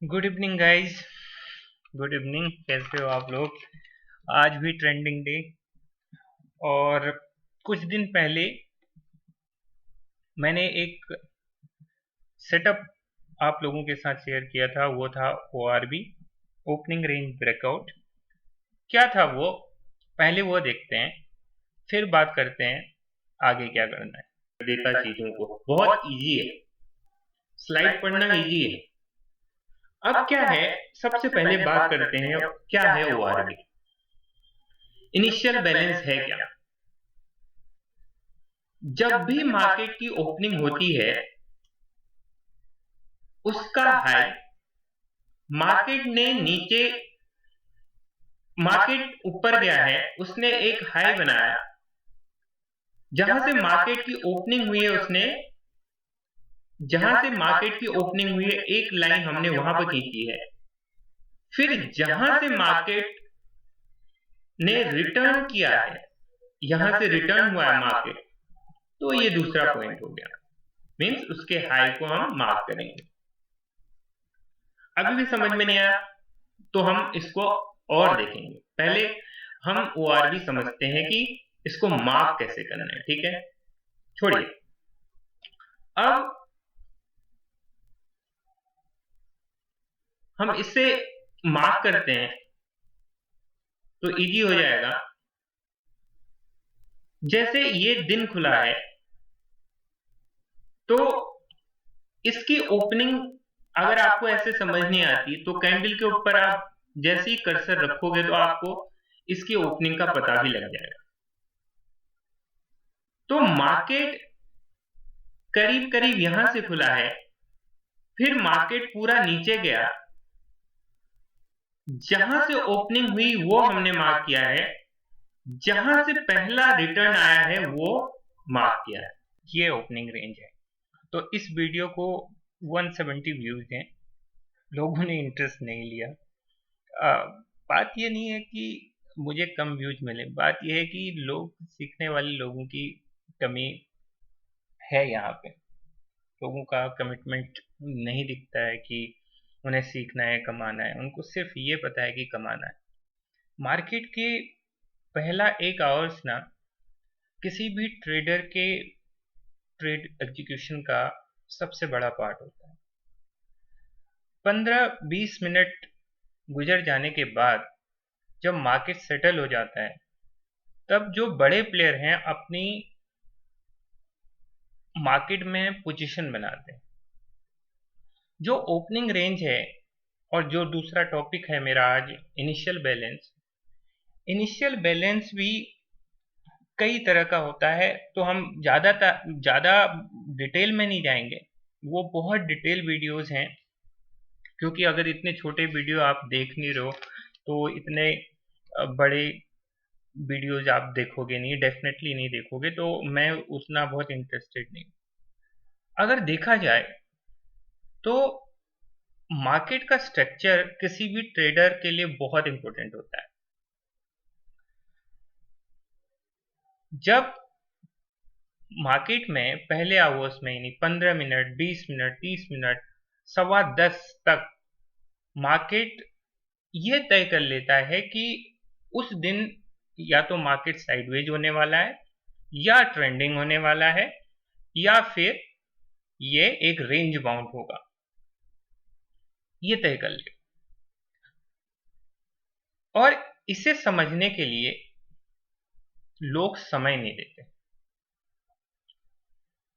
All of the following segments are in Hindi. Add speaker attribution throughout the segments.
Speaker 1: Good evening guys. Good evening, कैसे हो आप लोग? आज भी ट्रेंडिंग डे। और कुछ दिन पहले मैंने एक सेटअप आप लोगों के साथ शेयर किया था। वो था ORB, ओपनिंग रेंज ब्रेकआउट। क्या था वो? पहले वो देखते हैं, फिर बात करते हैं आगे क्या करना है। देता चीजों को बहुत इजी है, स्लाइड पढ़ना इजी है। अब क्या है, सबसे पहले बात करते हैं क्या है ORB। इनिशियल बैलेंस है क्या? जब भी मार्केट की ओपनिंग होती है, उसका हाई मार्केट ने नीचे, मार्केट ऊपर गया है, उसने एक हाई बनाया। जहां से मार्केट की ओपनिंग हुई है, उसने जहां से मार्केट की ओपनिंग हुई है, एक लाइन हमने वहां पर खींची है। फिर जहां से मार्केट ने रिटर्न किया है, यहां से रिटर्न हुआ है मार्केट, तो ये दूसरा पॉइंट हो गया। मींस उसके हाई को हम मार्क करेंगे। अभी भी समझ में नहीं आया तो हम इसको और देखेंगे। पहले हम ORB समझते हैं कि इसको मार्क कैसे करना है, ठीक है? छोड़िए। अब हम इससे मार्क करते हैं तो इजी हो जाएगा। जैसे ये दिन खुला है, तो इसकी ओपनिंग अगर आपको ऐसे समझ नहीं आती तो कैंडल के ऊपर आप जैसे ही कर्सर रखोगे तो आपको इसकी ओपनिंग का पता भी लग जाएगा। तो मार्केट करीब करीब यहां से खुला है, फिर मार्केट पूरा नीचे गया। जहां से ओपनिंग हुई वो हमने मार्क किया है, जहां से पहला रिटर्न आया है वो मार्क किया है। ये ओपनिंग रेंज है। तो इस वीडियो को 170 व्यूज हैं, लोगों ने इंटरेस्ट नहीं लिया। बात ये नहीं है कि मुझे कम व्यूज मिले, बात ये है कि लोग, सीखने वाले लोगों की कमी है यहाँ पे। लोगों का कमिटमेंट नहीं दिखता है कि उन्हें सीखना है, कमाना है। उनको सिर्फ ये पता है कि कमाना है। मार्केट के पहला 1 आवर्स ना किसी भी ट्रेडर के ट्रेड एग्जीक्यूशन का सबसे बड़ा पार्ट होता है। 15-20 मिनट गुजर जाने के बाद जब मार्केट सेटल हो जाता है, तब जो बड़े प्लेयर हैं अपनी मार्केट में पोजीशन बनाते हैं। जो ओपनिंग रेंज है और जो दूसरा टॉपिक है मेरा आज, इनिशियल बैलेंस। इनिशियल बैलेंस भी कई तरह का होता है, तो हम ज़्यादा डिटेल में नहीं जाएंगे। वो बहुत डिटेल वीडियोस हैं, क्योंकि अगर इतने छोटे वीडियो आप देख नहीं रहे हो तो इतने बड़े वीडियोज आप देखोगे नहीं, डेफिनेटली नहीं देखोगे। तो मैं उतना बहुत इंटरेस्टेड नहीं। अगर देखा जाए तो मार्केट का स्ट्रक्चर किसी भी ट्रेडर के लिए बहुत इंपॉर्टेंट होता है। जब मार्केट में पहले आवर्स में, यानी 15 मिनट, 20 मिनट, 30 मिनट, 10:15 तक मार्केट ये तय कर लेता है कि उस दिन या तो मार्केट साइडवेज होने वाला है, या ट्रेंडिंग होने वाला है, या फिर ये एक रेंज बाउंड होगा, ये तय कर ले। और इसे समझने के लिए लोग समय नहीं देते।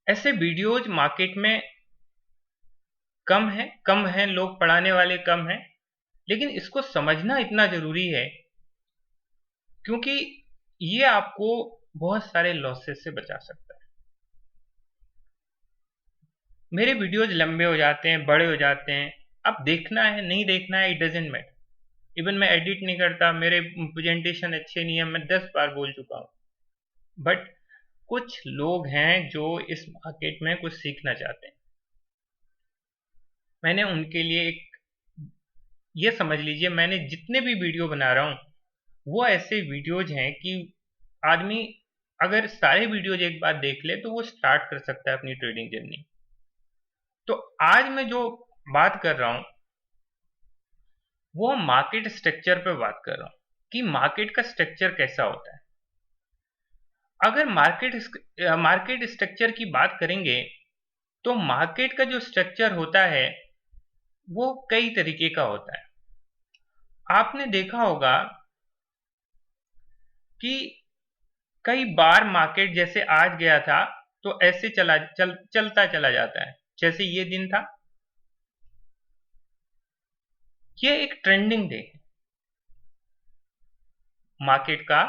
Speaker 1: ऐसे वीडियोज मार्केट में कम है, लोग पढ़ाने वाले कम हैं। लेकिन इसको समझना इतना जरूरी है, क्योंकि ये आपको बहुत सारे लॉसेस से बचा सकता है। मेरे वीडियोज लंबे हो जाते हैं, बड़े हो जाते हैं। अब देखना है नहीं देखना है, इट डजेंट मैटर। इवन मैं एडिट नहीं करता, मेरे प्रेजेंटेशन अच्छे नहीं है, मैं 10 बार बोल चुका हूं। बट कुछ लोग हैं जो इस मार्केट में कुछ सीखना चाहते हैं। मैंने उनके लिए एक, ये समझ लीजिए, मैंने जितने भी वीडियो बना रहा हूं वो ऐसे वीडियोज हैं कि आदमी अगर सारे वीडियोज एक बार देख ले तो वो स्टार्ट कर सकता है अपनी ट्रेडिंग जर्नी। तो आज मैं जो बात कर रहा हूं वो मार्केट स्ट्रक्चर पे बात कर रहा हूं कि मार्केट का स्ट्रक्चर कैसा होता है। अगर मार्केट स्ट्रक्चर की बात करेंगे तो मार्केट का जो स्ट्रक्चर होता है वो कई तरीके का होता है। आपने देखा होगा कि कई बार मार्केट जैसे आज गया था तो ऐसे चलता चला जाता है। जैसे ये दिन था, ये एक ट्रेंडिंग डे है। मार्केट का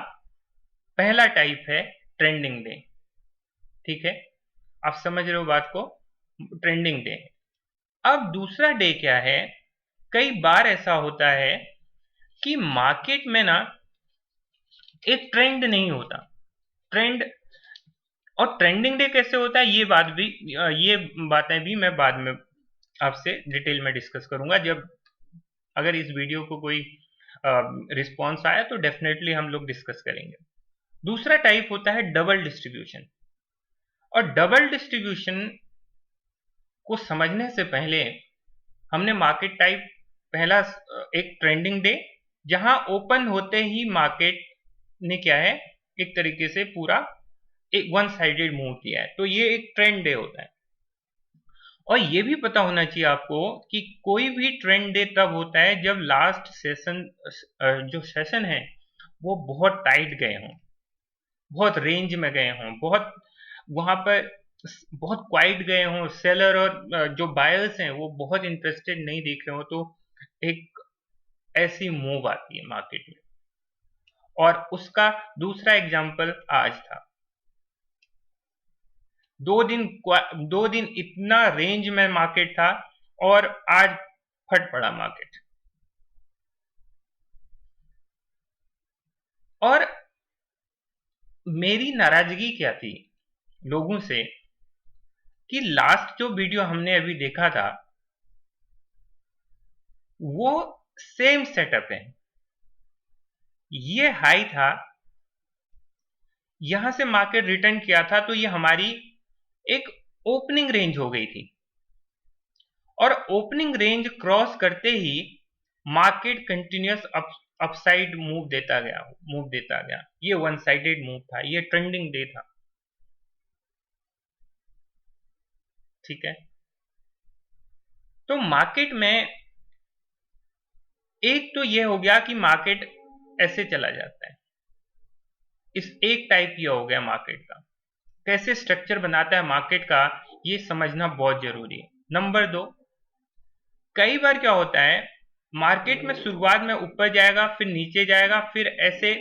Speaker 1: पहला टाइप है ट्रेंडिंग डे। ठीक है, आप समझ रहे हो बात को, ट्रेंडिंग डे। अब दूसरा डे क्या है, कई बार ऐसा होता है कि मार्केट में ना एक ट्रेंड नहीं होता। ट्रेंड और ट्रेंडिंग डे कैसे होता है ये बातें भी मैं बाद में आपसे डिटेल में डिस्कस करूंगा। जब अगर इस वीडियो को कोई रिस्पॉन्स आया तो डेफिनेटली हम लोग डिस्कस करेंगे। दूसरा टाइप होता है डबल डिस्ट्रीब्यूशन। और डबल डिस्ट्रीब्यूशन को समझने से पहले हमने मार्केट टाइप पहला एक ट्रेंडिंग डे, जहां ओपन होते ही मार्केट ने क्या है, एक तरीके से पूरा एक वन साइडेड मूव किया है, तो ये एक ट्रेंड डे होता है। और ये भी पता होना चाहिए आपको कि कोई भी ट्रेंड डे तब होता है जब लास्ट सेशन जो सेशन है वो बहुत टाइट गए हों, बहुत रेंज में गए हों, बहुत वहां पर बहुत क्वाइट गए हों, सेलर और जो बायर्स हैं वो बहुत इंटरेस्टेड नहीं दिख रहे हो, तो एक ऐसी मूव आती है मार्केट में। और उसका दूसरा एग्जांपल आज था। 2 दिन इतना रेंज में मार्केट था और आज फट पड़ा मार्केट। और मेरी नाराजगी क्या थी लोगों से कि लास्ट जो वीडियो हमने अभी देखा था वो सेम सेटअप है। ये हाई था, यहां से मार्केट रिटर्न किया था, तो ये हमारी एक ओपनिंग रेंज हो गई थी। और ओपनिंग रेंज क्रॉस करते ही मार्केट कंटिन्यूअस अपसाइड मूव देता गया। ये वन साइडेड मूव था, ये ट्रेंडिंग डे था। ठीक है, तो मार्केट में एक तो ये हो गया कि मार्केट ऐसे चला जाता है, इस एक टाइप ये हो गया मार्केट का। कैसे स्ट्रक्चर बनाता है मार्केट का ये समझना बहुत जरूरी है। नंबर 2, कई बार क्या होता है मार्केट में शुरुआत में ऊपर जाएगा, फिर नीचे जाएगा, फिर ऐसे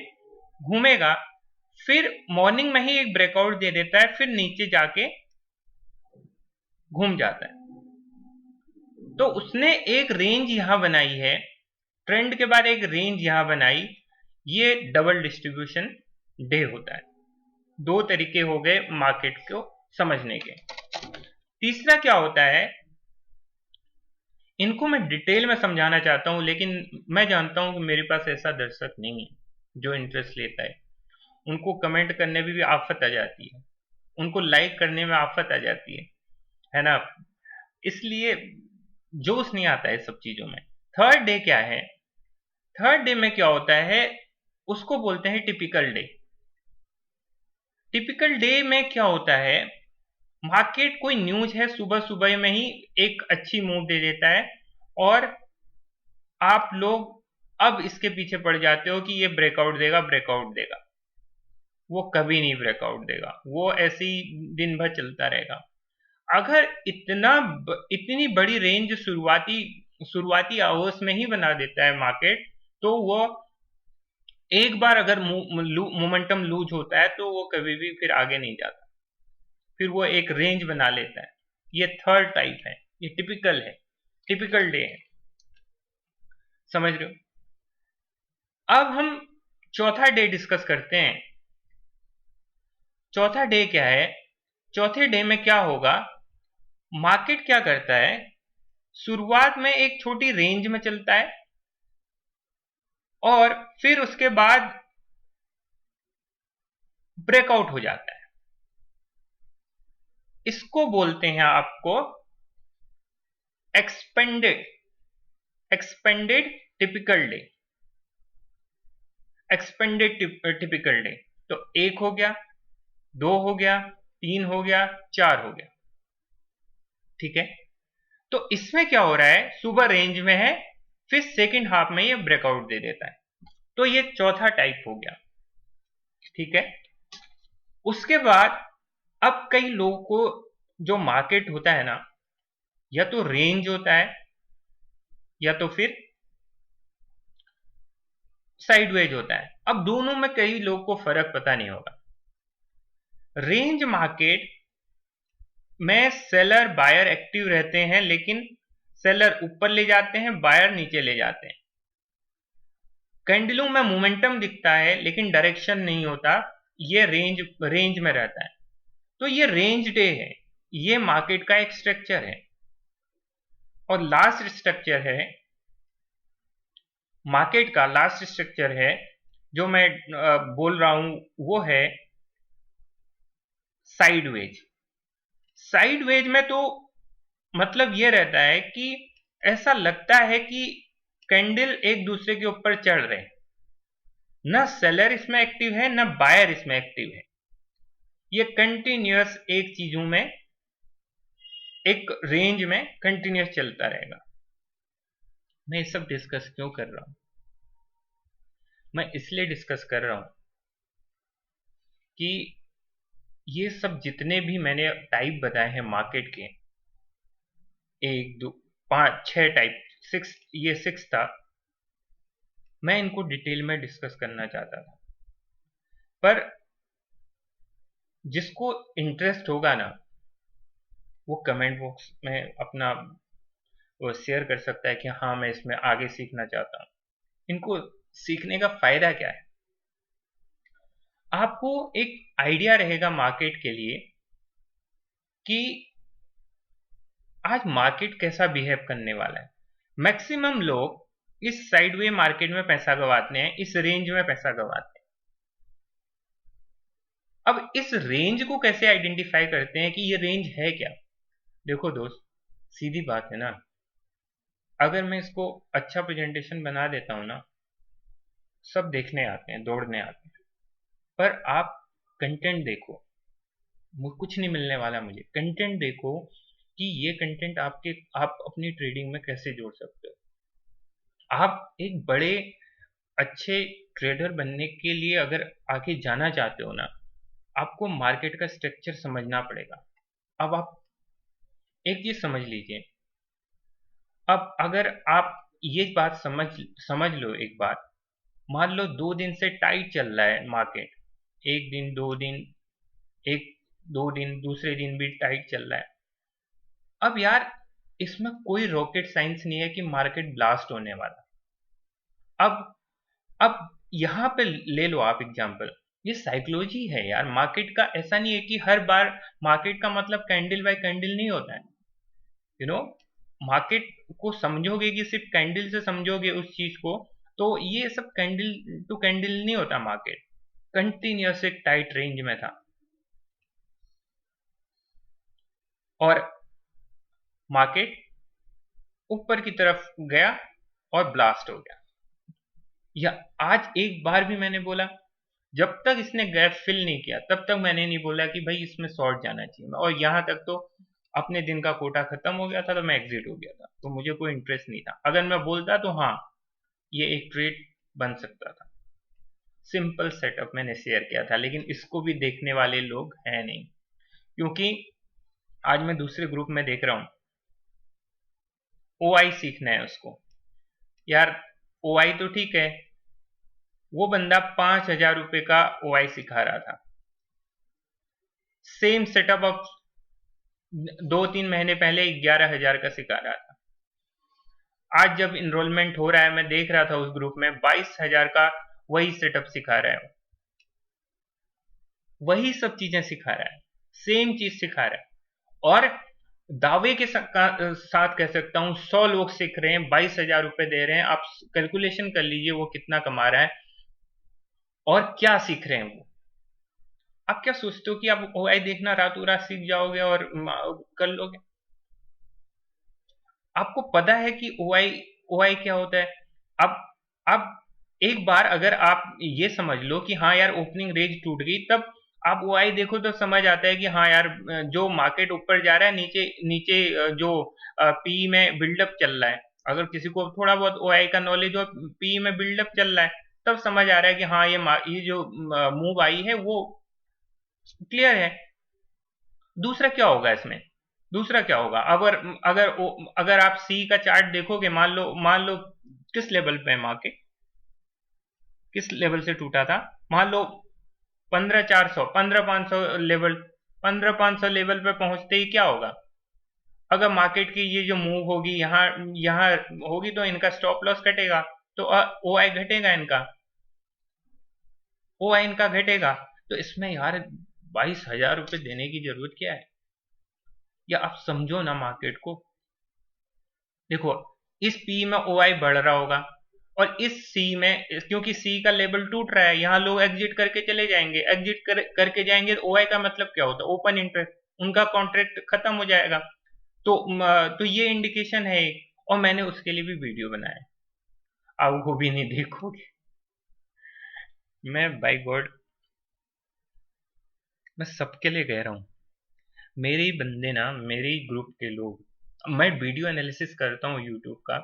Speaker 1: घूमेगा, फिर मॉर्निंग में ही एक ब्रेकआउट दे देता है, फिर नीचे जाके घूम जाता है। तो उसने एक रेंज यहां बनाई है, ट्रेंड के बाद एक रेंज यहां बनाई, ये डबल डिस्ट्रीब्यूशन डे होता है। 2 तरीके हो गए मार्केट को समझने के। तीसरा क्या होता है, इनको मैं डिटेल में समझाना चाहता हूं, लेकिन मैं जानता हूं कि मेरे पास ऐसा दर्शक नहीं है जो इंटरेस्ट लेता है। उनको कमेंट करने में भी आफत आ जाती है, उनको लाइक करने में आफत आ जाती है ना। इसलिए जोश नहीं आता है सब चीजों में। थर्ड डे क्या है, थर्ड डे में क्या होता है, उसको बोलते हैं टिपिकल डे। टिपिकल डे में क्या होता है, मार्केट कोई न्यूज है, सुबह सुबह में ही एक अच्छी मूव दे देता है और आप लोग अब इसके पीछे पड़ जाते हो कि ये ब्रेकआउट देगा। वो कभी नहीं ब्रेकआउट देगा, वो ऐसे ही दिन भर चलता रहेगा। अगर इतनी बड़ी रेंज शुरुआती आवर्स में ही बना देता है मार्केट, तो वो एक बार अगर मोमेंटम लूज होता है तो वो कभी भी फिर आगे नहीं जाता, फिर वो एक रेंज बना लेता है। ये थर्ड टाइप है, ये टिपिकल डे है। समझ रहे हो। अब हम चौथा डे डिस्कस करते हैं। चौथा डे क्या है, चौथे डे में क्या होगा, मार्केट क्या करता है, शुरुआत में एक छोटी रेंज में चलता है और फिर उसके बाद ब्रेकआउट हो जाता है। इसको बोलते हैं आपको expanded expanded typical day, expanded typical day. तो 1 हो गया, 2 हो गया, 3 हो गया, 4 हो गया, ठीक है। तो इसमें क्या हो रहा है, सुबह रेंज में है, फिर सेकंड हाफ में ये ब्रेकआउट दे देता है। तो ये चौथा टाइप हो गया, ठीक है। उसके बाद अब कई लोगों को जो मार्केट होता है ना, या तो रेंज होता है या तो फिर साइडवेज होता है। अब दोनों में कई लोगों को फर्क पता नहीं होगा। रेंज मार्केट में सेलर बायर एक्टिव रहते हैं, लेकिन सेलर ऊपर ले जाते हैं, बायर नीचे ले जाते हैं। कैंडलों में मोमेंटम दिखता है लेकिन डायरेक्शन नहीं होता, ये रेंज में रहता है। तो ये रेंज डे है, ये मार्केट का एक स्ट्रक्चर है। और लास्ट स्ट्रक्चर है मार्केट का, लास्ट स्ट्रक्चर है जो मैं बोल रहा हूं, वो है साइडवेज। साइडवेज में तो मतलब ये रहता है कि ऐसा लगता है कि कैंडल एक दूसरे के ऊपर चढ़ रहे हैं, न सेलर इसमें एक्टिव है न बायर इसमें एक्टिव है। ये कंटिन्यूअस एक चीजों में, एक रेंज में कंटिन्यूअस चलता रहेगा। मैं ये सब डिस्कस क्यों कर रहा हूं? मैं इसलिए डिस्कस कर रहा हूं कि ये सब जितने भी मैंने टाइप बताए हैं मार्केट के, 1 2 5 6 टाइप, 6, ये 6 था, मैं इनको डिटेल में डिस्कस करना चाहता था। पर जिसको इंटरेस्ट होगा ना, वो कमेंट बॉक्स में अपना वो शेयर कर सकता है कि हाँ मैं इसमें आगे सीखना चाहता हूं। इनको सीखने का फायदा क्या है? आपको एक आइडिया रहेगा मार्केट के लिए कि आज मार्केट कैसा बिहेव करने वाला है। मैक्सिमम लोग इस साइडवे मार्केट में पैसा गंवाते हैं, इस रेंज में पैसा गंवाते हैं। अब इस रेंज को कैसे आइडेंटिफाई करते हैं कि ये रेंज है क्या? देखो दोस्त, सीधी बात है ना, अगर मैं इसको अच्छा प्रेजेंटेशन बना देता हूं ना, सब देखने आते हैं, दौड़ने आते हैं। पर आप कंटेंट देखो, कुछ नहीं मिलने वाला मुझे। कंटेंट देखो कि ये कंटेंट आप अपनी ट्रेडिंग में कैसे जोड़ सकते हो। आप एक बड़े अच्छे ट्रेडर बनने के लिए अगर आगे जाना चाहते हो ना, आपको मार्केट का स्ट्रक्चर समझना पड़ेगा। अब आप एक चीज समझ लीजिए, अब अगर आप ये बात समझ लो एक बात, मान लो 2 दिन से टाइट चल रहा है मार्केट, 1 दिन 2 दिन, 1 2 दिन, दूसरे दिन भी टाइट चल रहा है। अब यार इसमें कोई रॉकेट साइंस नहीं है कि मार्केट ब्लास्ट होने वाला। अब यहां पे ले लो आप एग्जांपल, ये साइकोलॉजी है यार मार्केट का। ऐसा नहीं है कि हर बार मार्केट का मतलब कैंडल बाय कैंडल नहीं होता है। यू नो, मार्केट को समझोगे कि सिर्फ कैंडल से समझोगे उस चीज को, तो ये सब कैंडल टू कैंडल नहीं होता। मार्केट कंटिन्यूअस एक टाइट रेंज में था और मार्केट ऊपर की तरफ गया और ब्लास्ट हो गया। या आज एक बार भी मैंने बोला, जब तक इसने गैप फिल नहीं किया तब तक मैंने नहीं बोला कि भाई इसमें शॉर्ट जाना चाहिए। और यहां तक तो अपने दिन का कोटा खत्म हो गया था तो मैं एग्जिट हो गया था, तो मुझे कोई इंटरेस्ट नहीं था। अगर मैं बोलता तो हाँ ये एक ट्रेड बन सकता था। सिंपल सेटअप मैंने शेयर किया था, लेकिन इसको भी देखने वाले लोग हैं नहीं, क्योंकि आज मैं दूसरे ग्रुप में देख रहा हूं, ओआई सीखना है उसको। यार ओआई तो ठीक है, वो बंदा 5,000 रुपए का ओआई सिखा रहा था। सेम सेटअप अब 2-3 महीने पहले 11,000 का सिखा रहा था। आज जब इनरोलमेंट हो रहा है, मैं देख रहा था उस ग्रुप में 22,000 का वही सेटअप सिखा रहा है, वही सब चीजें सिखा रहा है, सेम चीज सिखा रहा है। और दावे के साथ कह सकता हूं 100 लोग सीख रहे हैं, 22,000 रुपए दे रहे हैं। आप कैलकुलेशन कर लीजिए वो कितना कमा रहा है और क्या सीख रहे हैं वो। आप क्या सोचते हो कि आप ओआई देखना रातों रात सीख जाओगे और कर लोगे? आपको पता है कि OI क्या होता है? अब एक बार अगर आप ये समझ लो कि हाँ यार ओपनिंग रेंज टूट गई, तब आप OI देखो तो समझ आता है कि हाँ यार जो मार्केट ऊपर जा रहा है, नीचे नीचे जो PE में बिल्डअप चल रहा है। अगर किसी को थोड़ा बहुत OI का नॉलेज हो, PE में बिल्डअप चल रहा है, तब समझ आ रहा है कि हाँ ये जो मूव आई है वो क्लियर है। दूसरा क्या होगा इसमें? दूसरा क्या होगा? अगर अगर अगर आप सी का चार्ट देखोगे, मान लो किस लेवल पे है मार्केट, किस लेवल से टूटा था? मान लो 15,400, 15,500 लेवल, 15,500 लेवल पे पहुंचते ही क्या होगा? अगर मार्केट की ये जो मूव होगी यहाँ यहाँ होगी, तो इनका स्टॉप लॉस घटेगा, तो OI घटेगा, OI इनका घटेगा। तो इसमें यार 22,000 रुपये देने की जरूरत क्या है? या आप समझो ना मार्केट को। देखो, इस पी में OI बढ़ रहा होगा, और इस सी में, क्योंकि सी का लेवल टूट रहा है, यहाँ लोग एग्जिट करके चले जाएंगे, करके जाएंगे, तो OI का मतलब क्या होता है? ओपन इंटरेस्ट, उनका कॉन्ट्रैक्ट खत्म हो जाएगा। तो ये इंडिकेशन है, और मैंने उसके लिए भी वीडियो बनाया, आप वो भी नहीं देखोगे। मैं बाय गॉड, मैं सबके लिए कह रहा हूँ, मेरे ही बंदे ना, मेरे ही ग्रुप के लोग, मैं वीडियो एनालिसिस करता हूँ यूट्यूब का,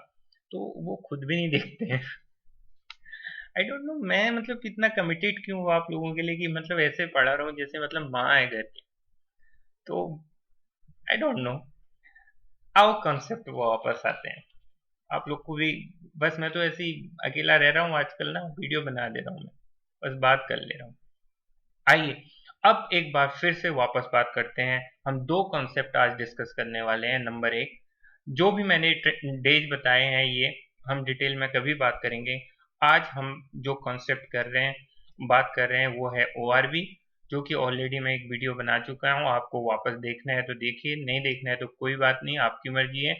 Speaker 1: तो वो खुद भी नहीं देखते हैं। आई डोंट नो, मैं मतलब कितना कमिटेड क्यों हूँ आप लोगों के लिए, कि मतलब ऐसे पढ़ा रहा हूँ जैसे मतलब माँ है घर की। तो आई डोंट नो, आओ कॉन्सेप्ट वो वापस आते हैं, आप लोग को भी। बस मैं तो ऐसे ही अकेला रह रहा हूँ आजकल ना, वीडियो बना दे रहा हूँ मैं, बस बात कर ले रहा हूँ। आइए, अब एक बार फिर से वापस बात करते हैं। हम दो कॉन्सेप्ट आज डिस्कस करने वाले हैं। नंबर एक, जो भी मैंने डेज बताए हैं ये हम डिटेल में कभी बात करेंगे। आज हम जो कॉन्सेप्ट कर रहे हैं, बात कर रहे हैं, वो है ORB, जो कि ऑलरेडी मैं एक वीडियो बना चुका हूँ। आपको वापस देखना है तो देखिए, नहीं देखना है तो कोई बात नहीं, आपकी मर्जी है।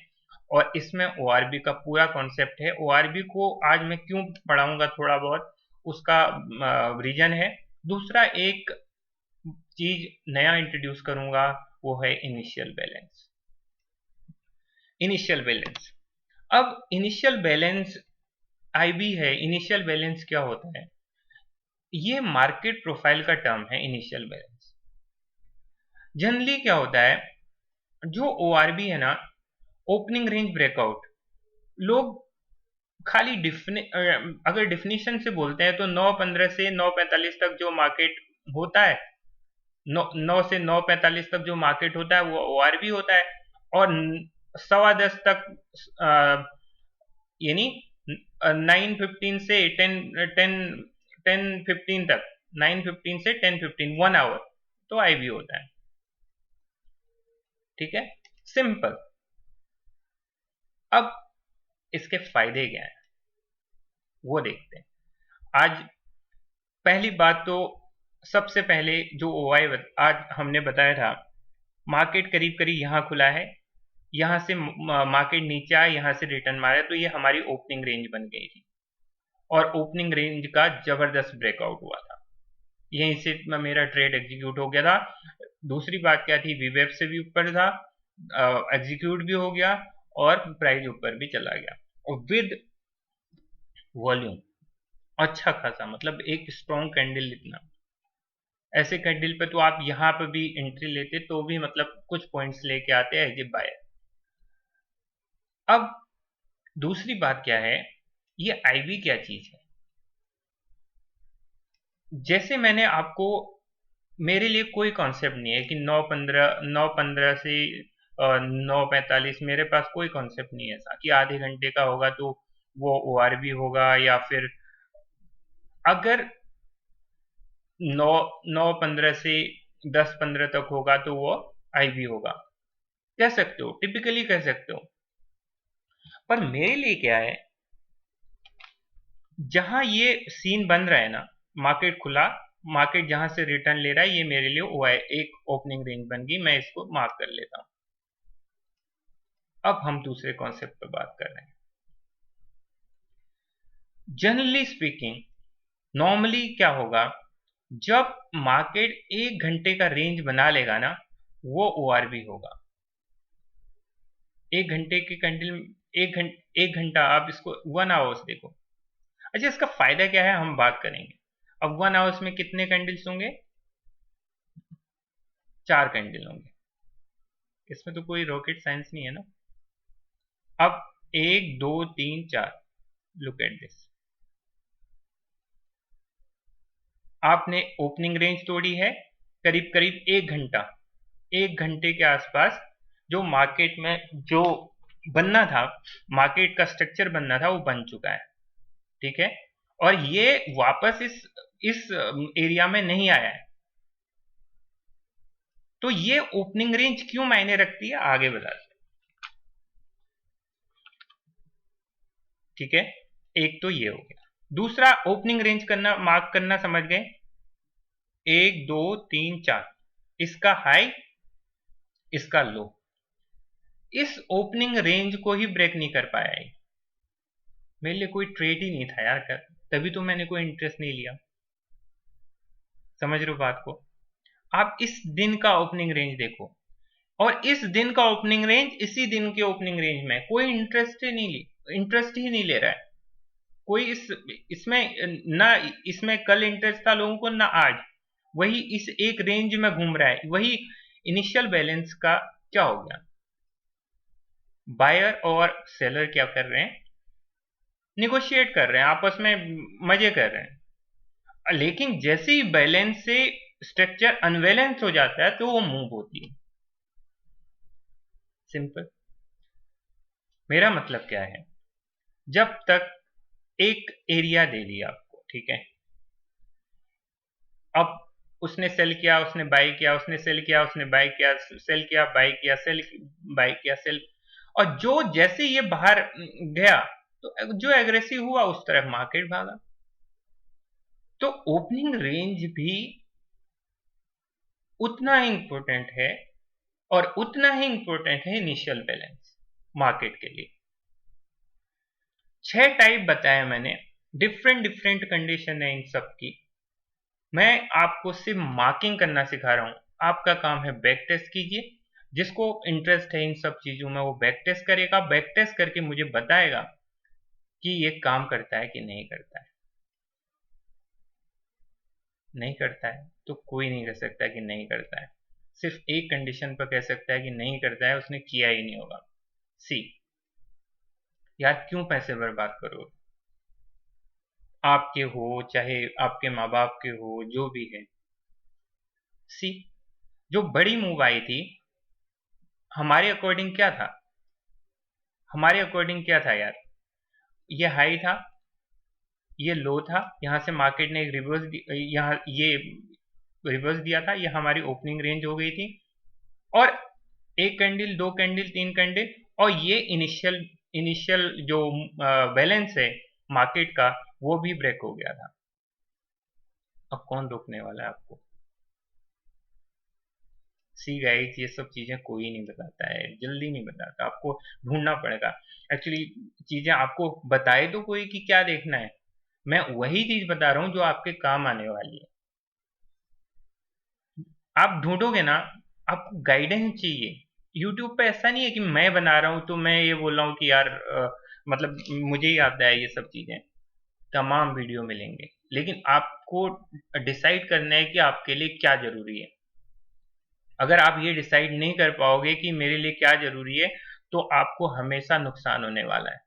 Speaker 1: और इसमें ORB का पूरा कॉन्सेप्ट है। ORB को आज मैं क्यों पढ़ाऊंगा, थोड़ा बहुत उसका रीजन है। दूसरा एक चीज नया इंट्रोड्यूस करूंगा, वो है इनिशियल बैलेंस। इनिशियल बैलेंस, अब इनिशियल बैलेंस IB है। इनिशियल बैलेंस क्या होता है? ये मार्केट प्रोफाइल का टर्म है, इनिशियल बैलेंस। जनरली क्या होता है, जो ORB है ना, ओपनिंग रेंज ब्रेकआउट, लोग खाली अगर डिफिनीशन से बोलते हैं तो 9:15 से 9:45 तक जो मार्केट होता है, 9 से 9:45 तक जो मार्केट होता है वो ORB होता है। और 10:15 तक, यानी 9:15 से 10:15 तक, 9:15 से 10:15, 1 आवर, तो IB होता है। ठीक है, सिंपल। अब इसके फायदे क्या हैं वो देखते हैं आज। पहली बात तो, सबसे पहले जो OI आज हमने बताया था, मार्केट करीब करीब यहाँ खुला है, यहाँ से मार्केट नीचे आया, यहाँ से रिटर्न मारा, तो ये हमारी ओपनिंग रेंज बन गई थी, और ओपनिंग रेंज का जबरदस्त ब्रेकआउट हुआ था, यहीं से मेरा ट्रेड एग्जीक्यूट हो गया था। दूसरी बात क्या थी, वीवेब से भी ऊपर था, एग्जीक्यूट भी हो गया, और प्राइस ऊपर भी चला गया, और विद वॉल्यूम अच्छा खासा, मतलब एक स्ट्रॉन्ग कैंडल इतना। ऐसे कैंडल पे तो आप यहाँ पे भी एंट्री लेते तो भी मतलब कुछ पॉइंट्स लेके आते हैं एज ए बायर। अब दूसरी बात क्या है, ये IB क्या चीज है? जैसे मैंने आपको, मेरे लिए कोई कॉन्सेप्ट नहीं है कि 9:15 से 9:45, मेरे पास कोई कॉन्सेप्ट नहीं है ऐसा कि आधे घंटे का होगा तो वो ORB होगा, या फिर अगर 9:15 से 10:15 तक होगा तो वो IB होगा। कह सकते हो, टिपिकली कह सकते हो। पर मेरे लिए क्या है, जहां ये सीन बन रहा है ना, मार्केट खुला, मार्केट जहां से रिटर्न ले रहा है, ये मेरे लिए OI एक ओपनिंग रेंज बन गई, मैं इसको मार्क कर लेता हूं। अब हम दूसरे कॉन्सेप्ट पर बात कर रहे हैं। जनरली स्पीकिंग, नॉर्मली क्या होगा, जब मार्केट 1 घंटे का रेंज बना लेगा ना, वो ORB होगा। 1 घंटे की कैंडल, एक घंटा आप इसको 1 आवर्स देखो। अच्छा, इसका फायदा क्या है हम बात करेंगे। अब 1 आवर्स में कितने कैंडल्स होंगे? 4 कैंडल होंगे। इसमें तो कोई रॉकेट साइंस नहीं है ना। अब 1 2 3 4, लुक एट दिस। आपने ओपनिंग रेंज तोड़ी है करीब करीब 1 घंटे के आसपास। जो मार्केट में जो बनना था, मार्केट का स्ट्रक्चर बनना था, वो बन चुका है, ठीक है। और ये वापस इस एरिया में नहीं आया है। तो ये ओपनिंग रेंज क्यों मायने रखती है आगे बताते हैं, ठीक है। एक तो ये हो गया। दूसरा, ओपनिंग रेंज करना, मार्क करना समझ गए। 1 2 3 4, इसका हाई, इसका लो। इस ओपनिंग रेंज को ही ब्रेक नहीं कर पाया है। मेरे लिए कोई ट्रेड ही नहीं था यार कर, तभी तो मैंने कोई इंटरेस्ट नहीं लिया। समझ रहे हो बात को। आप इस दिन का ओपनिंग रेंज देखो, और इस दिन का ओपनिंग रेंज इसी दिन के ओपनिंग रेंज में कोई इंटरेस्ट ही नहीं ले रहा है कोई। इसमें ना, इसमें कल इंटरेस्ट था लोगों को, ना आज। वही इस एक रेंज में घूम रहा है। वही इनिशियल बैलेंस का क्या हो गया? बायर और सेलर क्या कर रहे हैं? निगोशिएट कर रहे हैं, आपस में मजे कर रहे हैं। लेकिन जैसे ही बैलेंस से स्ट्रक्चर अनबैलेंस हो जाता है तो वो मूव होती है। सिंपल। मेरा मतलब क्या है, जब तक एक एरिया दे दिया आपको, ठीक है। अब उसने सेल किया, उसने बाई किया, उसने सेल किया, उसने बाई किया, सेल किया, बाई किया, सेल, बाई किया, सेल। और जो जैसे ये बाहर गया तो जो एग्रेसिव हुआ उस तरफ मार्केट भागा। तो ओपनिंग रेंज भी उतना ही इंपॉर्टेंट है, और उतना ही इंपॉर्टेंट है इनिशियल बैलेंस मार्केट के लिए। 6 टाइप बताए मैंने, डिफरेंट डिफरेंट कंडीशन है इन सब की। मैं आपको सिर्फ मार्किंग करना सिखा रहा हूं। आपका काम है बैक टेस्ट कीजिए। जिसको इंटरेस्ट है इन सब चीजों में वो बैक टेस्ट करेगा, बैक टेस्ट करके मुझे बताएगा कि ये काम करता है कि नहीं करता है। नहीं करता है तो कोई नहीं कह सकता कि नहीं करता है। सिर्फ एक कंडीशन पर कह सकता है कि नहीं करता है, उसने किया ही नहीं होगा। सी, यार क्यों पैसे बर्बाद करो? आपके हो चाहे आपके माँ बाप के हो, जो भी है। सी, जो बड़ी मूव आई थी, हमारे अकॉर्डिंग क्या था? हमारे अकॉर्डिंग क्या था यार? ये हाई था, ये लो था, यहां से मार्केट ने एक रिवर्स, यहाँ ये रिवर्स दिया था, ये हमारी ओपनिंग रेंज हो गई थी। और एक कैंडल, दो कैंडल, तीन कैंडल, और ये इनिशियल इनिशियल जो बैलेंस है मार्केट का, वो भी ब्रेक हो गया था। अब कौन रोकने वाला है आपको? सी गाइस, ये सब चीजें कोई नहीं बताता है, जल्दी नहीं बताता, आपको ढूंढना पड़ेगा। एक्चुअली चीजें आपको बताए तो कोई कि क्या देखना है, मैं वही चीज बता रहा हूं जो आपके काम आने वाली है। आप ढूंढोगे ना, आपको गाइडेंस चाहिए। यूट्यूब पे ऐसा नहीं है कि मैं बना रहा हूं तो मैं ये बोल रहा हूं कि यार मतलब मुझे ही आता है ये सब चीजें। तमाम वीडियो मिलेंगे, लेकिन आपको डिसाइड करना है कि आपके लिए क्या जरूरी है। अगर आप ये डिसाइड नहीं कर पाओगे कि मेरे लिए क्या जरूरी है, तो आपको हमेशा नुकसान होने वाला है,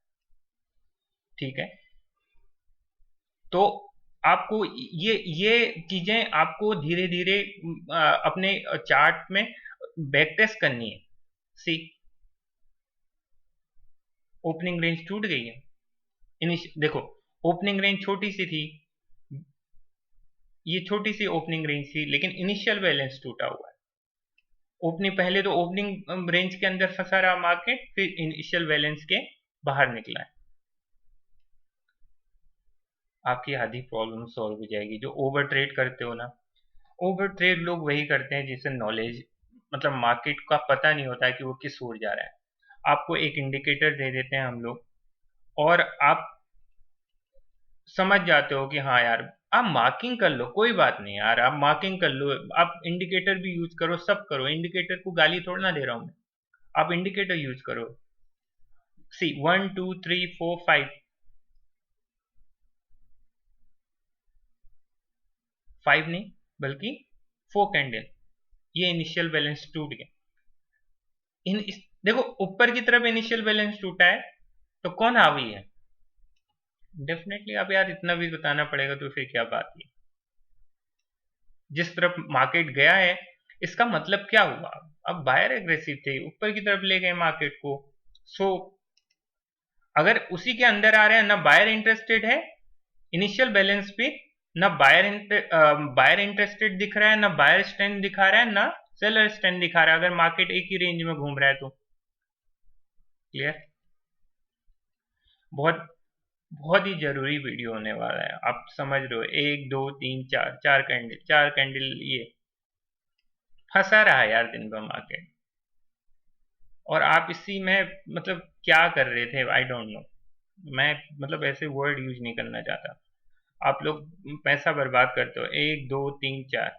Speaker 1: ठीक है। तो आपको ये चीजें आपको धीरे धीरे अपने चार्ट में बैक टेस्ट करनी है। सी, ओपनिंग रेंज टूट गई है। देखो, ओपनिंग रेंज छोटी सी थी, ये छोटी सी ओपनिंग रेंज थी, लेकिन इनिशियल बैलेंस टूटा हुआ है। ओपनिंग, पहले तो ओपनिंग रेंज के अंदर फंसा रहा मार्केट, फिर इनिशियल बैलेंस के बाहर निकला है। आपकी आधी प्रॉब्लम सॉल्व हो जाएगी। जो ओवर ट्रेड करते हो ना, ओवर ट्रेड लोग वही करते हैं जिसे नॉलेज, मतलब मार्केट का पता नहीं होता है कि वो किस ओर जा रहा है। आपको एक इंडिकेटर दे देते हैं हम लोग, और आप समझ जाते हो कि हाँ यार, आप मार्किंग कर लो, कोई बात नहीं यार, आप मार्किंग कर लो, आप इंडिकेटर भी यूज करो, सब करो। इंडिकेटर को गाली थोड़ा ना दे रहा हूं मैं, आप इंडिकेटर यूज करो। सी 1 2 3 4 5 5 नहीं बल्कि 4 कैंडल, ये इनिशियल बैलेंस टूट गया। देखो ऊपर की तरफ इनिशियल बैलेंस टूटा है तो कौन हावी है? डेफिनेटली। अब यार इतना भी बताना पड़ेगा तो फिर क्या बात है। जिस तरफ मार्केट गया है इसका मतलब क्या हुआ? अब बायर एग्रेसिव थे, ऊपर की तरफ ले गए मार्केट को। सो अगर उसी के अंदर आ रहे हैं, ना बायर इंटरेस्टेड है इनिशियल बैलेंस पे, ना बायर इंटरेस्टेड दिख रहा है, ना बायर स्ट्रेंथ दिखा रहा है, ना सेलर स्ट्रेंथ दिखा रहा है, अगर मार्केट एक ही रेंज में घूम रहा है तो। क्लियर? बहुत बहुत ही जरूरी वीडियो होने वाला है, आप समझ रहे हो। 1 2 3 4 चार कैंडल ये फंसा रहा है यार दिन भर मार्केट, और आप इसी में मतलब क्या कर रहे थे आई डोंट नो। मैं मतलब ऐसे वर्ड यूज नहीं करना चाहता। आप लोग पैसा बर्बाद करते हो। 1 2 3 4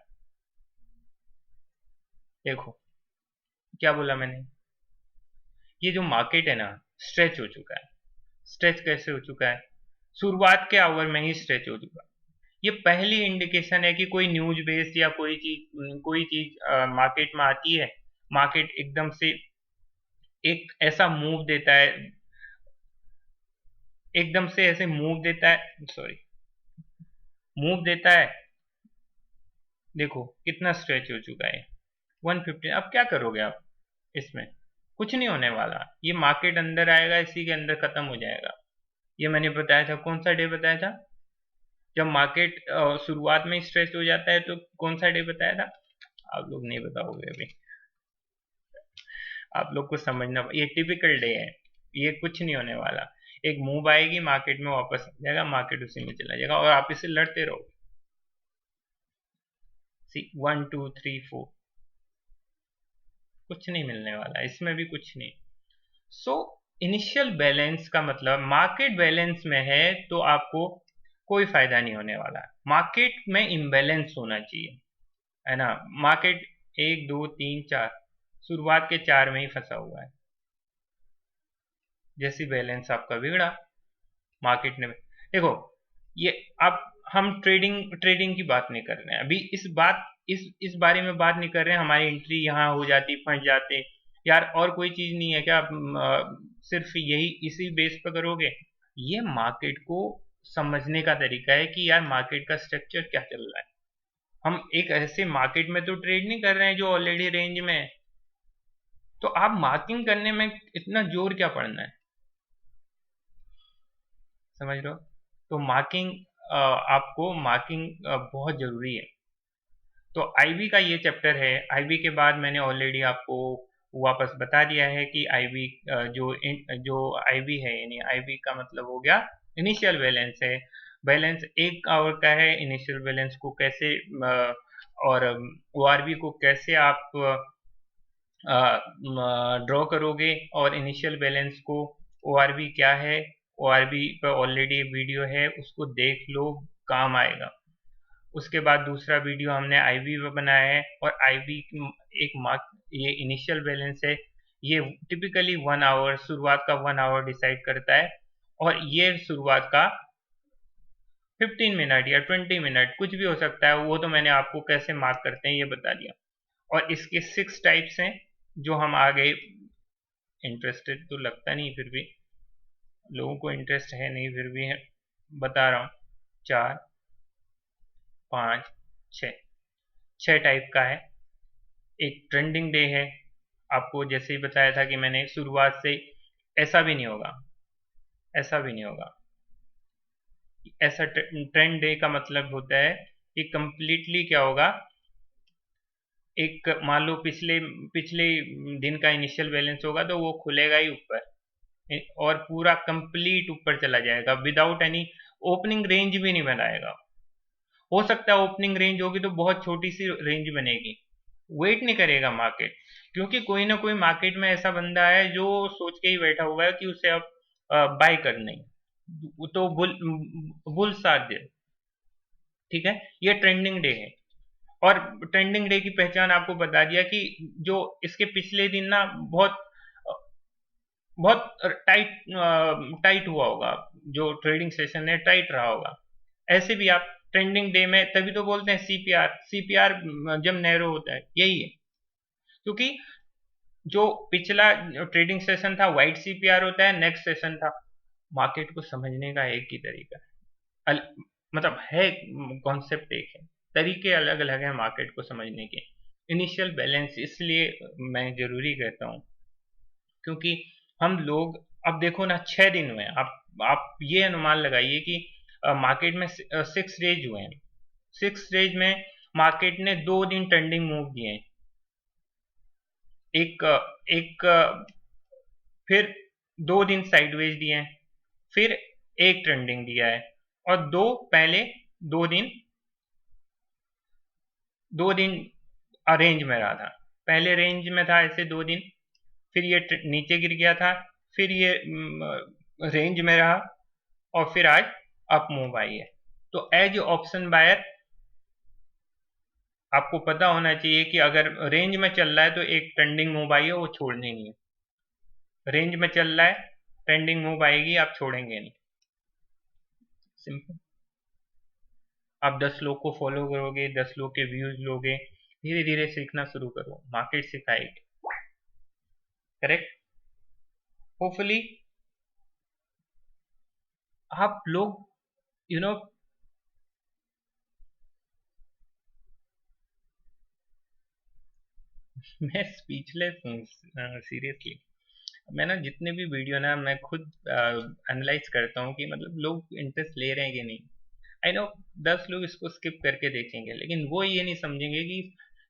Speaker 1: देखो क्या बोला मैंने, ये जो मार्केट है ना स्ट्रेच हो चुका है। स्ट्रेच कैसे हो चुका है? शुरुआत के आवर में ही स्ट्रेच हो चुका है। ये पहली इंडिकेशन है कि कोई न्यूज बेस्ड या कोई चीज मार्केट में आती है। मार्केट एकदम से एक ऐसा मूव देता है, एकदम से ऐसे मूव देता है, सॉरी मूव देता है। देखो कितना स्ट्रेच हो चुका है 150। अब क्या करोगे आप इसमें? कुछ नहीं होने वाला। ये मार्केट अंदर आएगा, इसी के अंदर खत्म हो जाएगा। ये मैंने बताया था, कौन सा डे बताया था? जब मार्केट शुरुआत में स्ट्रेच हो जाता है तो कौन सा डे बताया था? आप लोग नहीं बताओगे अभी, आप लोग को समझना। ये टिपिकल डे है, ये कुछ नहीं होने वाला। एक मूव आएगी, मार्केट में वापस आ जाएगा, मार्केट उसी में चला जाएगा और आप इसे लड़ते रहोगे। सी 1 2 3 4 कुछ नहीं मिलने वाला, इसमें भी कुछ नहीं। सो इनिशियल बैलेंस का मतलब मार्केट बैलेंस में है तो आपको कोई फायदा नहीं होने वाला। मार्केट में इम्बैलेंस होना चाहिए, है ना। मार्केट 1 2 3 4 शुरुआत के 4 में ही फंसा हुआ है। जैसी बैलेंस आपका बिगड़ा मार्केट ने, देखो ये आप हम ट्रेडिंग ट्रेडिंग की बात नहीं कर रहे हैं अभी। इस बारे में बात नहीं कर रहे हैं। हमारी एंट्री यहाँ हो जाती, फंस जाते यार। और कोई चीज नहीं है क्या? आप सिर्फ यही इसी बेस पर करोगे? ये मार्केट को समझने का तरीका है कि यार मार्केट का स्ट्रक्चर क्या चल रहा है। हम एक ऐसे मार्केट में तो ट्रेड नहीं कर रहे हैं जो ऑलरेडी रेंज में है। तो आप मार्किंग करने में इतना जोर क्या पड़ना है? समझ रहे हो? तो मार्किंग, आपको मार्किंग बहुत जरूरी है। तो आईबी का ये चैप्टर है। आईबी के बाद मैंने ऑलरेडी आपको वापस बता दिया है कि आईबी जो आईबी है, यानी आईबी का मतलब हो गया इनिशियल बैलेंस है। बैलेंस 1 आवर का है। इनिशियल बैलेंस को कैसे और ओआरबी को कैसे आप ड्रॉ करोगे, और इनिशियल बैलेंस को ओआरबी क्या है, ओआरबी पर ऑलरेडी वीडियो है, उसको देख लो, काम आएगा। उसके बाद दूसरा वीडियो हमने आईबी पे बनाया है, और आईबी एक मार्क, ये इनिशियल बैलेंस है। ये टिपिकली 1 आवर, शुरुआत का 1 आवर डिसाइड करता है, और ये शुरुआत का 15 मिनट या 20 मिनट कुछ भी हो सकता है। वो तो मैंने आपको कैसे मार्क करते हैं ये बता दिया। और इसके 6 टाइप्स हैं जो हम आगे, इंटरेस्टेड तो लगता नहीं, फिर भी लोगों को इंटरेस्ट है नहीं, फिर भी है बता रहा हूँ। 4 5 6 6 टाइप का है। एक ट्रेंडिंग डे है। आपको जैसे ही बताया था कि मैंने शुरुआत से, ऐसा भी नहीं होगा, ऐसा भी नहीं होगा। ऐसा ट्रेंड डे का मतलब होता है कि कंप्लीटली क्या होगा, एक मान लो पिछले पिछले दिन का इनिशियल बैलेंस होगा तो वो खुलेगा ही ऊपर, और पूरा कंप्लीट ऊपर चला जाएगा विदाउट एनी ओपनिंग रेंज भी नहीं बनाएगा। हो सकता है ओपनिंग रेंज होगी तो बहुत छोटी सी रेंज बनेगी, वेट नहीं करेगा मार्केट। क्योंकि कोई ना कोई मार्केट में ऐसा बंदा है जो सोच के ही बैठा हुआ है कि उसे अब बाय करना ही, तो बुल साथ दे। ठीक है, ये ट्रेंडिंग डे है। और ट्रेंडिंग डे की पहचान आपको बता दिया कि जो इसके पिछले दिन ना बहुत बहुत टाइट हुआ होगा, जो ट्रेडिंग सेशन है टाइट रहा होगा। ऐसे भी आप ट्रेंडिंग डे में, तभी तो बोलते हैं सीपीआर, सीपीआर जब नैरो होता है यही है, क्योंकि जो पिछला ट्रेडिंग सेशन था वाइट सीपीआर होता है, नेक्स्ट सेशन था। मार्केट को समझने का एक ही तरीका है, मतलब है, कॉन्सेप्ट एक है, तरीके अलग अलग हैं मार्केट को समझने के। इनिशियल बैलेंस इसलिए मैं जरूरी कहता हूँ क्योंकि हम लोग, अब देखो ना 6 दिन हुए, आप ये अनुमान लगाइए कि मार्केट में 6 डेज हुए हैं। 6 डेज में मार्केट ने 2 दिन ट्रेंडिंग मूव दिए हैं, एक एक फिर 2 दिन साइडवेज दिए हैं, फिर एक ट्रेंडिंग दिया है, और पहले 2 दिन 2 दिन रेंज में रहा था। पहले रेंज में था ऐसे 2 दिन, फिर ये नीचे गिर गया था, फिर ये रेंज में रहा, और फिर आज अप मूव आई है। तो एज ऑप्शन बायर आपको पता होना चाहिए कि अगर रेंज में चल रहा है तो एक ट्रेंडिंग मूव आई है, वो छोड़नी नहीं है। रेंज में चल रहा है, ट्रेंडिंग मूव आएगी, आप छोड़ेंगे नहीं। सिंपल। आप 10 लोग को फॉलो करोगे, 10 लोग के व्यूज लोगे, धीरे धीरे सीखना शुरू करो, मार्केट सिखाएगी। करेक्ट। होपफुली आप लोग यू नो मैं स्पीचलेस हूँ सीरियसली। मैं ना जितने भी वीडियो ना मैं खुद एनालाइज करता हूँ कि मतलब लोग इंटरेस्ट ले रहे हैं कि नहीं। आई नो 10 लोग इसको स्किप करके देखेंगे, लेकिन वो ये नहीं समझेंगे कि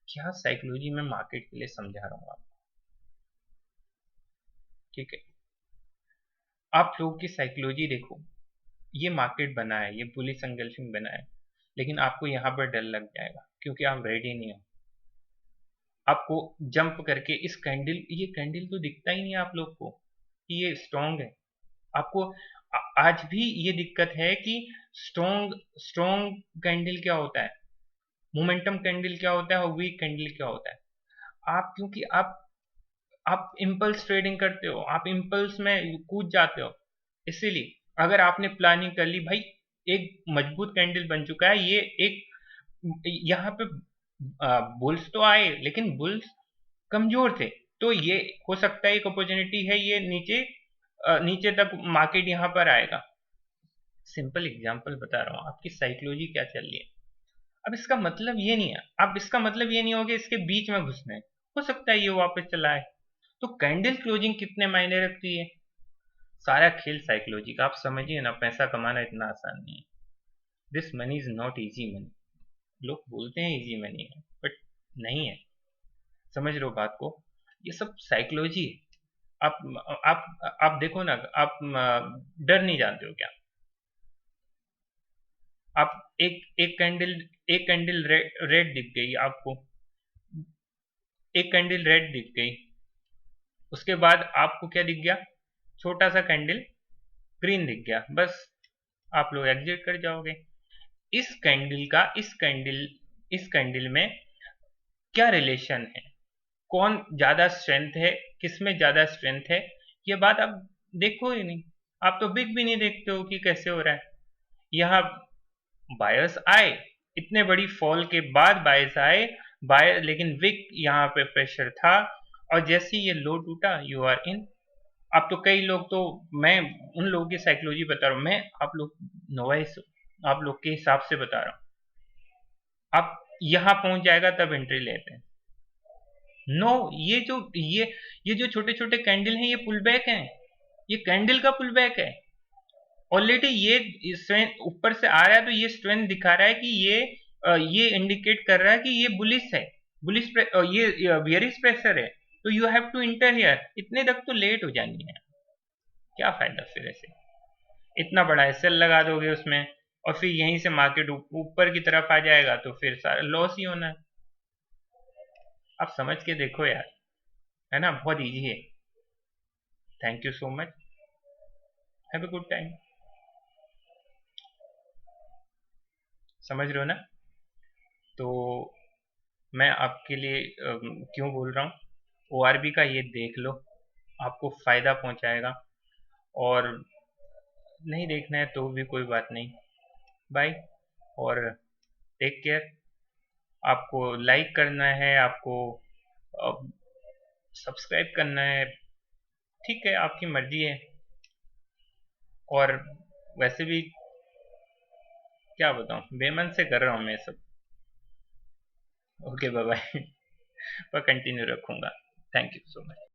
Speaker 1: क्या साइकोलॉजी में मार्केट के लिए समझा रहा हूँ आपको। ठीक है, आप लोगों की साइकोलॉजी देखो, ये मार्केट बना है, ये बुलिश एंगल्फिंग बना है, लेकिन आपको यहाँ पर डर लग जाएगा क्योंकि आप रेडी नहीं हो। आपको जंप करके इस कैंडल, ये कैंडल तो दिखता ही नहीं आप लोग को कि ये स्ट्रॉन्ग है। आपको आज भी ये दिक्कत है कि स्ट्रॉन्ग स्ट्रॉन्ग कैंडल क्या होता है, मोमेंटम कैंडल क्या होता है, और वीक कैंडल क्या होता है। आप क्योंकि आप इम्पल्स ट्रेडिंग करते हो, आप इम्पल्स में कूद जाते हो, इसीलिए अगर आपने प्लानिंग कर ली भाई, एक मजबूत कैंडल बन चुका है, ये एक यहाँ पे बुल्स तो आए लेकिन बुल्स कमजोर थे, तो ये हो सकता है एक अपॉर्चुनिटी है, ये नीचे तक मार्केट यहाँ पर आएगा। सिंपल एग्जांपल बता रहा हूँ, आपकी साइकोलॉजी क्या चल रही है। अब इसका मतलब ये नहीं है, अब इसका मतलब ये नहीं होगा इसके बीच में घुसना है, हो सकता है ये वापस चला आए। तो कैंडल क्लोजिंग कितने मायने रखती है, सारा खेल साइकोलॉजी का। आप समझिए ना, पैसा कमाना इतना आसान नहीं है। This money is not easy money. लोग बोलते हैं इजी मनी है, बट नहीं है। समझ रहे हो बात को, ये सब साइकोलॉजी है। आप देखो ना, आप डर नहीं जानते हो क्या। आप एक कैंडल रेड दिख गई आपको, एक कैंडल रेड दिख गई, उसके बाद आपको क्या दिख गया, छोटा सा कैंडल ग्रीन दिख गया, बस आप लोग एग्जिट कर जाओगे। इस कैंडल में क्या रिलेशन है, कौन ज्यादा स्ट्रेंथ है, किसमें ज्यादा स्ट्रेंथ है, ये बात आप देखो ही नहीं। आप तो बिग भी नहीं देखते हो कि कैसे हो रहा है। यहाँ बायर्स आए, इतने बड़ी फॉल के बाद बायर्स आए, बायर, लेकिन विक यहाँ पे प्रेशर था, और जैसे ही ये लो टूटा यू आर इन। अब तो कई लोग तो, मैं उन लोगों की साइकोलॉजी बता रहा हूँ, मैं आप लोग नोवाइस, आप लोग के हिसाब से बता रहा हूँ। आप यहाँ पहुंच जाएगा तब एंट्री लेते हैं। नो, ये जो छोटे छोटे कैंडल हैं, ये पुल बैक हैं, ये कैंडल का पुल बैक है। ऑलरेडी ये स्ट्रेंथ ऊपर से आ रहा है, तो ये स्ट्रेंथ दिखा रहा है कि ये इंडिकेट कर रहा है कि ये बुलिश है, ये बियरिश प्रेशर है, तो you have to enter here. इतने तक तो लेट हो जानी है, क्या फायदा फिर ऐसे, इतना बड़ा एसएल लगा दोगे उसमें, और फिर यहीं से मार्केट ऊपर की तरफ आ जाएगा, तो फिर सारा लॉस ही होना है। आप समझ के देखो यार, है ना, बहुत इजी है। Thank you so much, have a good time. समझ रहे हो ना। तो मैं आपके लिए क्यों बोल रहा हूँ, ओआरबी का ये देख लो, आपको फ़ायदा पहुंचाएगा। और नहीं देखना है तो भी कोई बात नहीं, बाय और टेक केयर। आपको लाइक करना है, आपको सब्सक्राइब करना है, ठीक है, आपकी मर्जी है। और वैसे भी क्या बताऊं, बेमन से कर रहा हूं मैं सब। Okay bye bye. पर कंटिन्यू रखूंगा। Thank you so much.